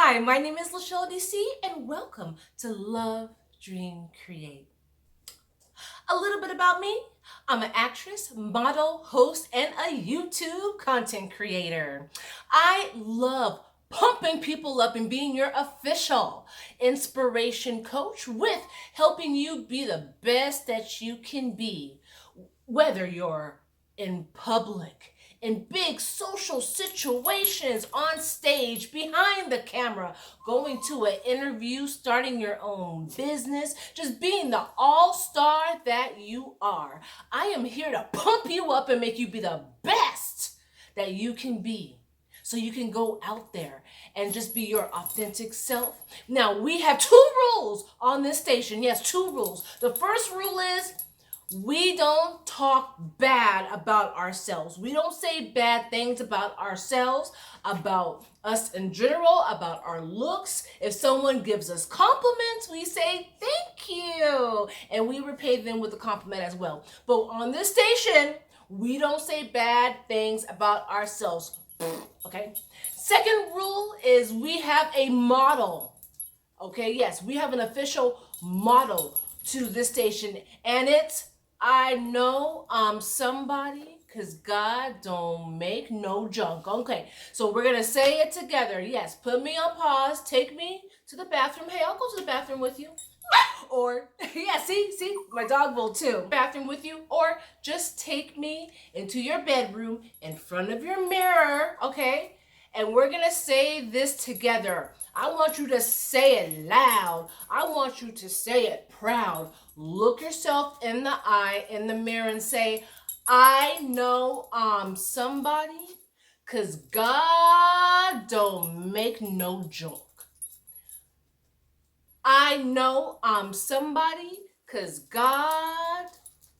Hi, my name is Lashelle D.C. and welcome to Love.Dream.Create. A little bit about me. I'm an actress, model, host, and a YouTube content creator. I love pumping people up and being your official inspiration coach with helping you be the best that you can be, whether you're in public, in big social situations, on stage, behind the camera, going to an interview, starting your own business, just being the all-star that you are. I am here to pump you up and make you be the best that you can be, so you can go out there and just be your authentic self. Now, we have two rules on this station. Yes, two rules. The first rule is we don't talk bad about ourselves. We don't say bad things about ourselves, about us in general, about our looks. If someone gives us compliments, we say thank you, and we repay them with a compliment as well. But on this station, we don't say bad things about ourselves. Okay? Second rule is we have a model. Okay, yes, we have an official model to this station, and it's I know I'm somebody, because God don't make no junk. Okay, so we're going to say it together. Yes, put me on pause. Take me to the bathroom. Hey, I'll go to the bathroom with you. Or, yeah, see, my dog will too. Bathroom with you. Or just take me into your bedroom in front of your mirror, okay? And we're going to say this together. I want you to say it loud. I want you to say it proud. Look yourself in the eye in the mirror and say, I know I'm somebody, because God don't make no joke. I know I'm somebody, because God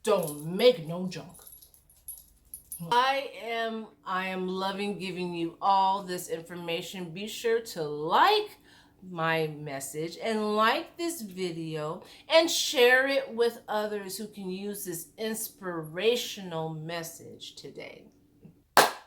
don't make no junk. I am loving giving you all this information. Be sure to like my message and like this video and share it with others who can use this inspirational message today.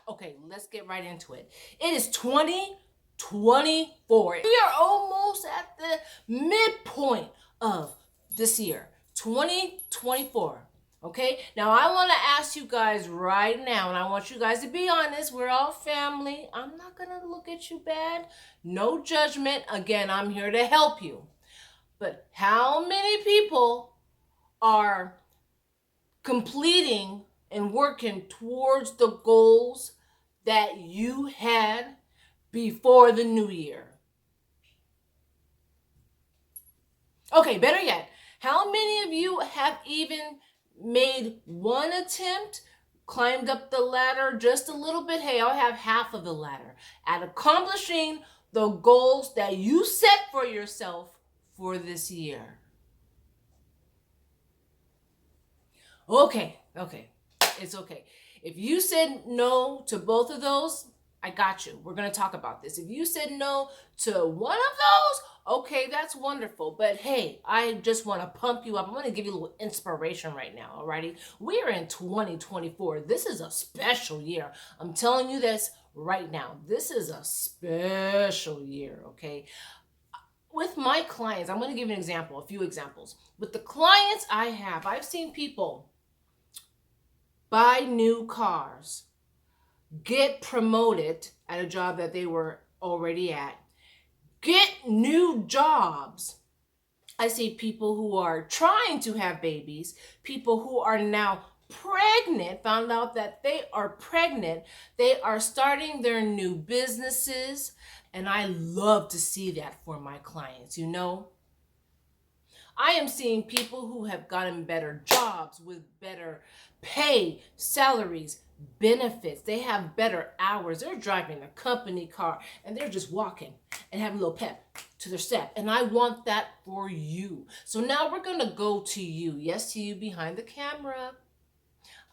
Okay, let's get right into it. It is 2024. We are almost at the midpoint of this year, 2024. Okay, now I want to ask you guys right now, and I want you guys to be honest. We're all family. I'm not going to look at you bad. No judgment. Again, I'm here to help you. But how many people are completing and working towards the goals that you had before the new year? Okay, better yet, how many of you have even made one attempt, climbed up the ladder just a little bit? Hey, I'll have half of the ladder at accomplishing the goals that you set for yourself for this year. Okay, it's okay. If you said no to both of those, I got you. We're going to talk about this. If you said no to one of those, okay, that's wonderful. But hey, I just want to pump you up. I want to give you a little inspiration right now, alrighty? We are in 2024. This is a special year. I'm telling you this right now. This is a special year, okay? With my clients, I'm going to give you an example, a few examples. With the clients I have, I've seen people buy new cars, get promoted at a job that they were already at, get new jobs. I see people who are trying to have babies, people who are now pregnant, found out that they are pregnant. They are starting their new businesses, and I love to see that for my clients, you know. I am seeing people who have gotten better jobs with better pay, salaries, benefits. They have better hours. They're driving a company car and they're just walking and having a little pep to their step. And I want that for you. So now we're going to go to you. Yes, to you behind the camera.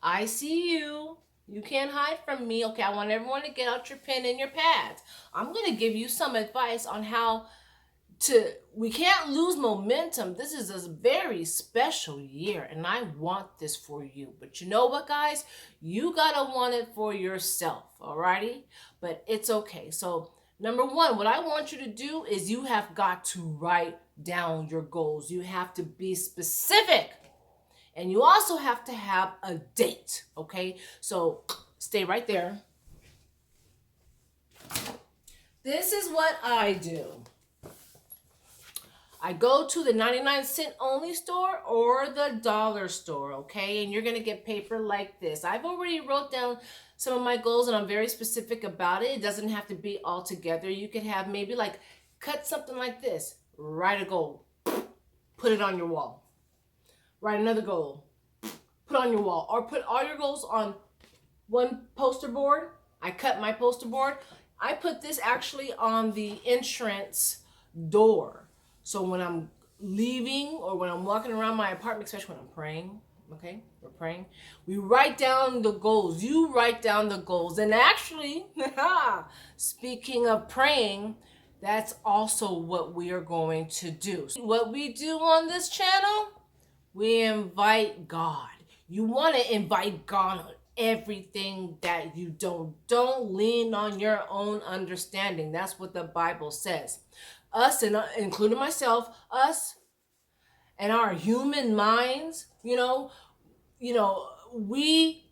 I see you. You can't hide from me. Okay, I want everyone to get out your pen and your pads. I'm going to give you some advice on how we can't lose momentum. This is a very special year, and I want this for you. But you know what, guys? You gotta want it for yourself, alrighty? But it's okay. So Number one, what I want you to do is you have got to write down your goals. You have to be specific. And you also have to have a date, okay? So stay right there. This is what I do. I go to the 99-cent only store or the dollar store, okay? And you're going to get paper like this. I've already wrote down some of my goals and I'm very specific about it. It doesn't have to be all together. You could have maybe like cut something like this. Write a goal. Put it on your wall. Write another goal. Put on your wall. Or put all your goals on one poster board. I cut my poster board. I put this actually on the entrance door. So when I'm leaving or when I'm walking around my apartment, especially when I'm praying, okay, we're praying, we write down the goals. You write down the goals. And actually, speaking of praying, that's also what we are going to do. What we do on this channel, we invite God. You want to invite God on everything that you don't lean on your own understanding. That's what the Bible says. Us, and including myself, us and our human minds, we,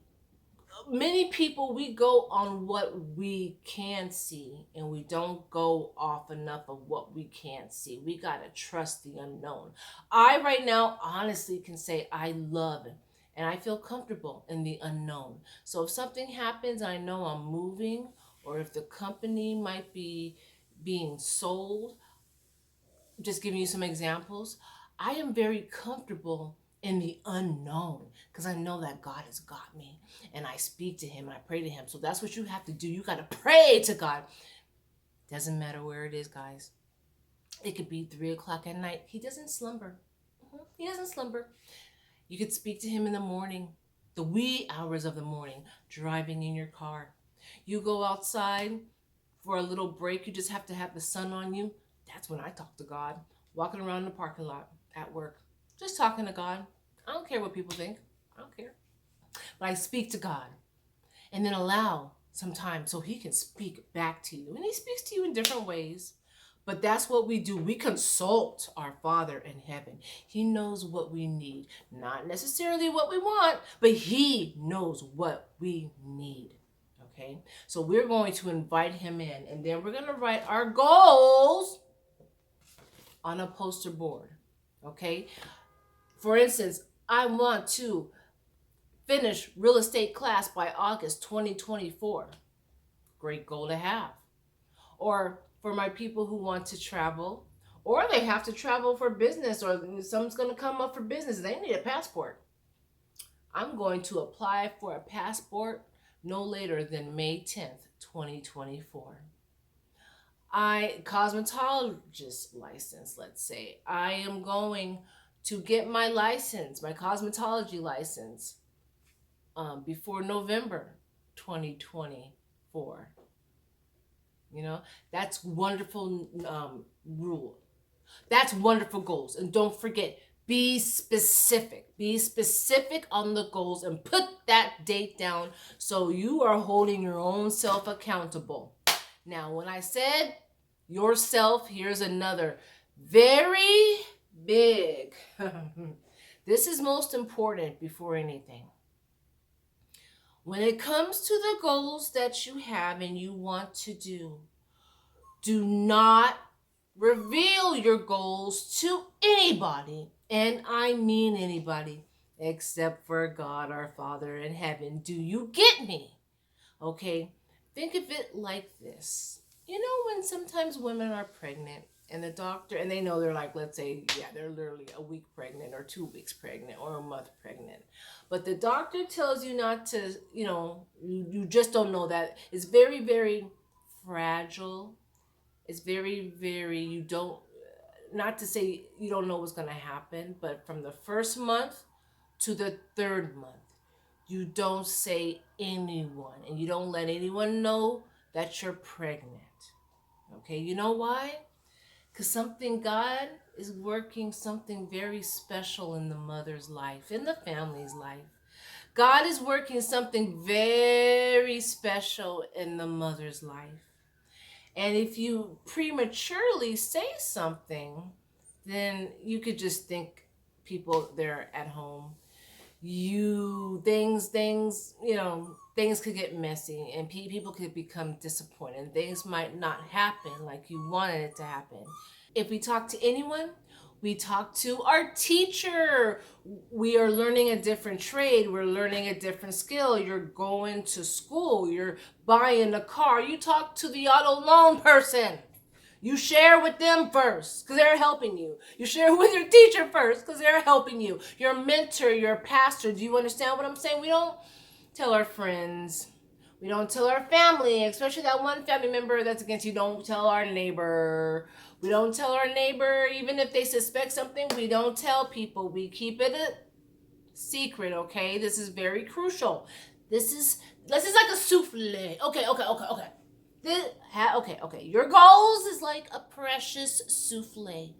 many people, we go on what we can see and we don't go off enough of what we can't see. We got to trust the unknown. I right now honestly can say I love it and I feel comfortable in the unknown. So if something happens, I know I'm moving, or if the company might be being sold, just giving you some examples, I am very comfortable in the unknown because I know that God has got me and I speak to him and I pray to him. So that's what you have to do. You got to pray to God. Doesn't matter where it is, guys. It could be 3 o'clock at night. He doesn't slumber. He doesn't slumber. You could speak to him in the morning, the wee hours of the morning, driving in your car. You go outside for a little break. You just have to have the sun on you. That's when I talk to God. Walking around the parking lot at work, just talking to God. I don't care what people think. I don't care. But I speak to God and then allow some time so he can speak back to you. And he speaks to you in different ways. But that's what we do. We consult our Father in heaven. He knows what we need. Not necessarily what we want, but he knows what we need. Okay? So we're going to invite him in. And then we're going to write our goals on a poster board. Okay? For instance, I want to finish real estate class by August 2024. Great goal to have. Or for my people who want to travel, or they have to travel for business, or someone's going to come up for business. They need a passport. I'm going to apply for a passport no later than May 10th, 2024. Cosmetologist license, let's say. I am going to get my license, my cosmetology license, before November 2024. That's wonderful rule. That's wonderful goals. And don't forget, be specific. Be specific on the goals and put that date down so you are holding your own self accountable. Now, when I said yourself, here's another very big. This is most important before anything. When it comes to the goals that you have and you want to do not reveal your goals to anybody. And I mean anybody except for God, our Father in heaven. Do you get me? Okay, think of it like this. When sometimes women are pregnant and the doctor, and they know they're like, let's say, they're literally a week pregnant or 2 weeks pregnant or a month pregnant. But the doctor tells you not to, you just don't know that. It's very, very fragile. It's very, very, not to say you don't know what's going to happen, but from the first month to the 3rd month, you don't say anyone and you don't let anyone know that you're pregnant. Okay, you know why? Because God is working something very special in the mother's life, in the family's life. God is working something very special in the mother's life. And if you prematurely say something, then you could just think people they're at home. Things could get messy and people could become disappointed. Things might not happen like you wanted it to happen. If we talk to anyone, we talk to our teacher. We are learning a different trade. We're learning a different skill. You're going to school. You're buying a car. You talk to the auto loan person. You share with them first because they're helping you. You share with your teacher first because they're helping you. Your mentor, your pastor. Do you understand what I'm saying? We don't tell our friends. We don't tell our family, especially that one family member that's against you. Don't tell our neighbor. We don't tell our neighbor, even if they suspect something, we don't tell people. We keep it a secret, okay? This is very crucial. This is like a souffle. Okay. Okay. Your goals is like a precious souffle.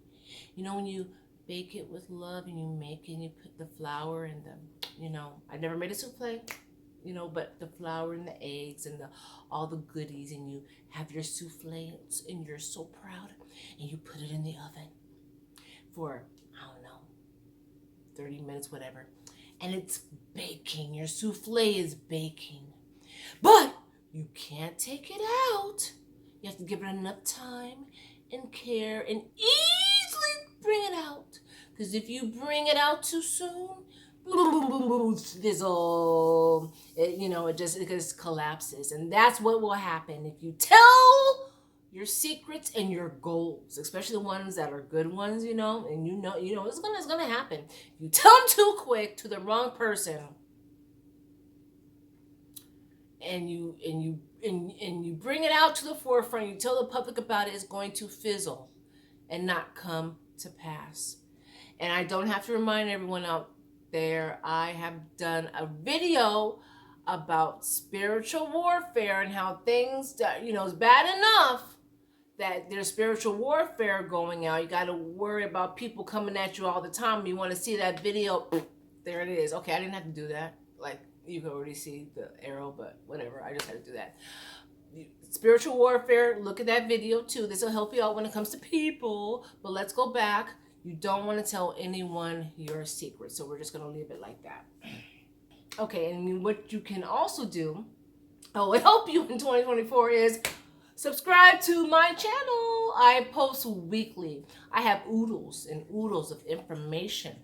You know when you bake it with love and you make it and you put the flour and I never made a souffle, but the flour and the eggs and all the goodies, and you have your souffle and you're so proud, and you put it in the oven for, I don't know, 30 minutes, whatever. And it's baking. Your souffle is baking. But you can't take it out. You have to give it enough time and care and easily bring it out. Because if you bring it out too soon, fizzle. It just collapses. And that's what will happen if you tell your secrets and your goals, especially the ones that are good ones, and it's gonna happen. If you tell them too quick to the wrong person, and you bring it out to the forefront, you tell the public about it, it's going to fizzle and not come to pass. And I don't have to remind everyone out there, I have done a video about spiritual warfare and how things that, is bad enough that there's spiritual warfare going out. You got to worry about people coming at you all the time. You want to see that video, there it is. Okay, I didn't have to do that. Like, you can already see the arrow, but whatever. I just had to do that. Spiritual warfare, look at that video too. This will help you out when it comes to people. But let's go back. You don't want to tell anyone your secret. So we're just going to leave it like that. Okay, and what you can also do, will help you in 2024 is subscribe to my channel. I post weekly. I have oodles and oodles of information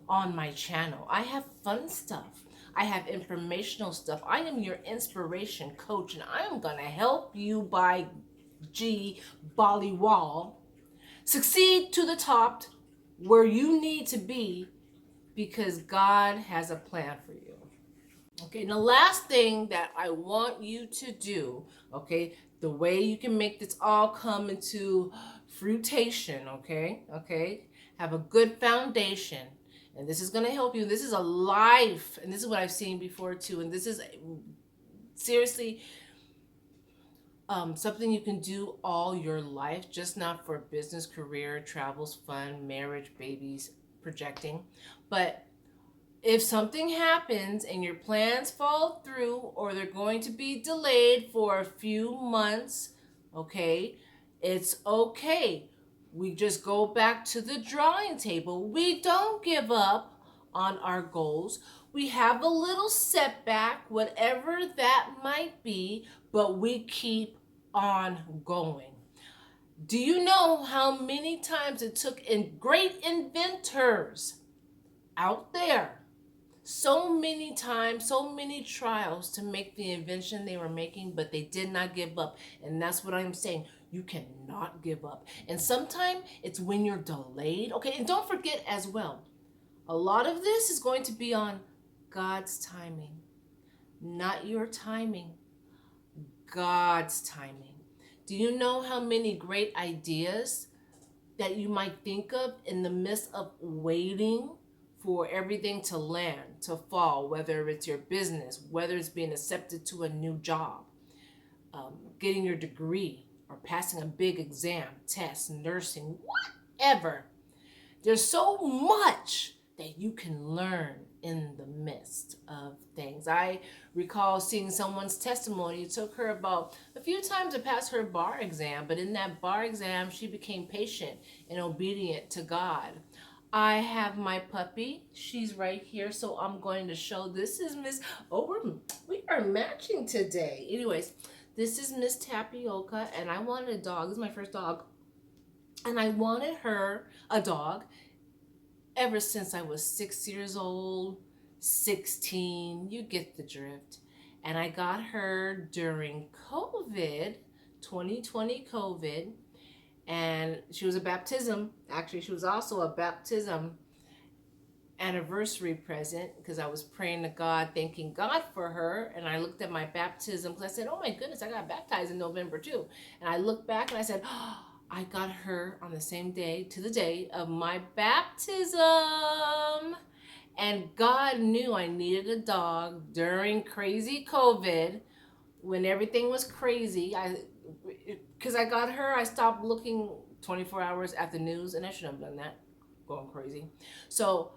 on my channel. I have fun stuff. I have informational stuff. I am your inspiration coach, and I am going to help you by G. Bolly Wall succeed to the top where you need to be, because God has a plan for you. Okay, and the last thing that I want you to do, okay, the way you can make this all come into fruition, okay, have a good foundation. And this is going to help you. This is a life, and this is what I've seen before too. And this is seriously something you can do all your life, just not for business, career, travels, fun, marriage, babies, projecting. But if something happens and your plans fall through, or they're going to be delayed for a few months, okay, it's okay. We just go back to the drawing table. We don't give up on our goals. We have a little setback, whatever that might be, but we keep on going. Do you know how many times it took great inventors out there, so many times, so many trials to make the invention they were making, but they did not give up? And that's what I'm saying. You cannot give up. And sometimes it's when you're delayed. Okay, and don't forget as well, a lot of this is going to be on God's timing, not your timing, God's timing. Do you know how many great ideas that you might think of in the midst of waiting for everything to land, to fall, whether it's your business, whether it's being accepted to a new job, getting your degree, or passing a big exam, test, nursing, whatever. There's so much that you can learn in the midst of things. I recall seeing someone's testimony. It took her about a few times to pass her bar exam, but in that bar exam, she became patient and obedient to God. I have my puppy. She's right here, so I'm going to show. This is Miss. Oh, we are matching today. Anyways, this is Miss Tapioca, and I wanted a dog. This is my first dog, and I wanted her a dog ever since I was 6 years old, 16. You get the drift. And I got her during COVID, 2020 COVID, and she was a baptism. Actually, she was also a baptism anniversary present because I was praying to God, thanking God for her. And I looked at my baptism because I said, oh my goodness, I got baptized in November too. And I looked back and I said, oh, I got her on the same day to the day of my baptism. And God knew I needed a dog during crazy COVID when everything was crazy. Because I got her, I stopped looking 24 hours at the news, and I shouldn't have done that, going crazy. So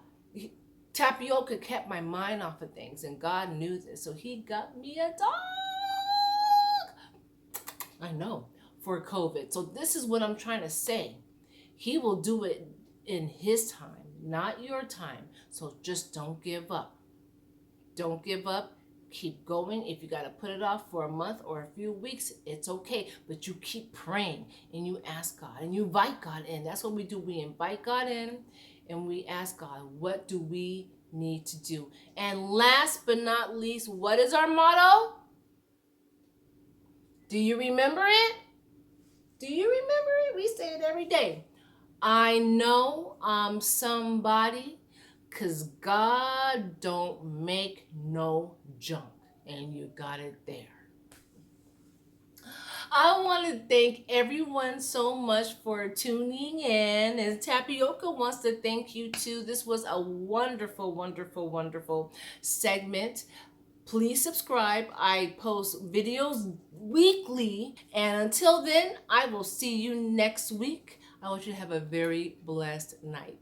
Tapioca kept my mind off of things, and God knew this. So he got me a dog. I know, for COVID. So this is what I'm trying to say. He will do it in his time, not your time. So just don't give up. Don't give up. Keep going. If you got to put it off for a month or a few weeks, it's okay. But you keep praying and you ask God and you invite God in. That's what we do. We invite God in and we ask God, what do we need to do? And last but not least, what is our motto? Do you remember it? Do you remember it? We say it every day. I know I'm somebody, because God don't make no junk, and you got it there. I want to thank everyone so much for tuning in, and Tapioca wants to thank you too. This was a wonderful, wonderful, wonderful segment. Please subscribe. I post videos weekly, and until then, I will see you next week. I want you to have a very blessed night.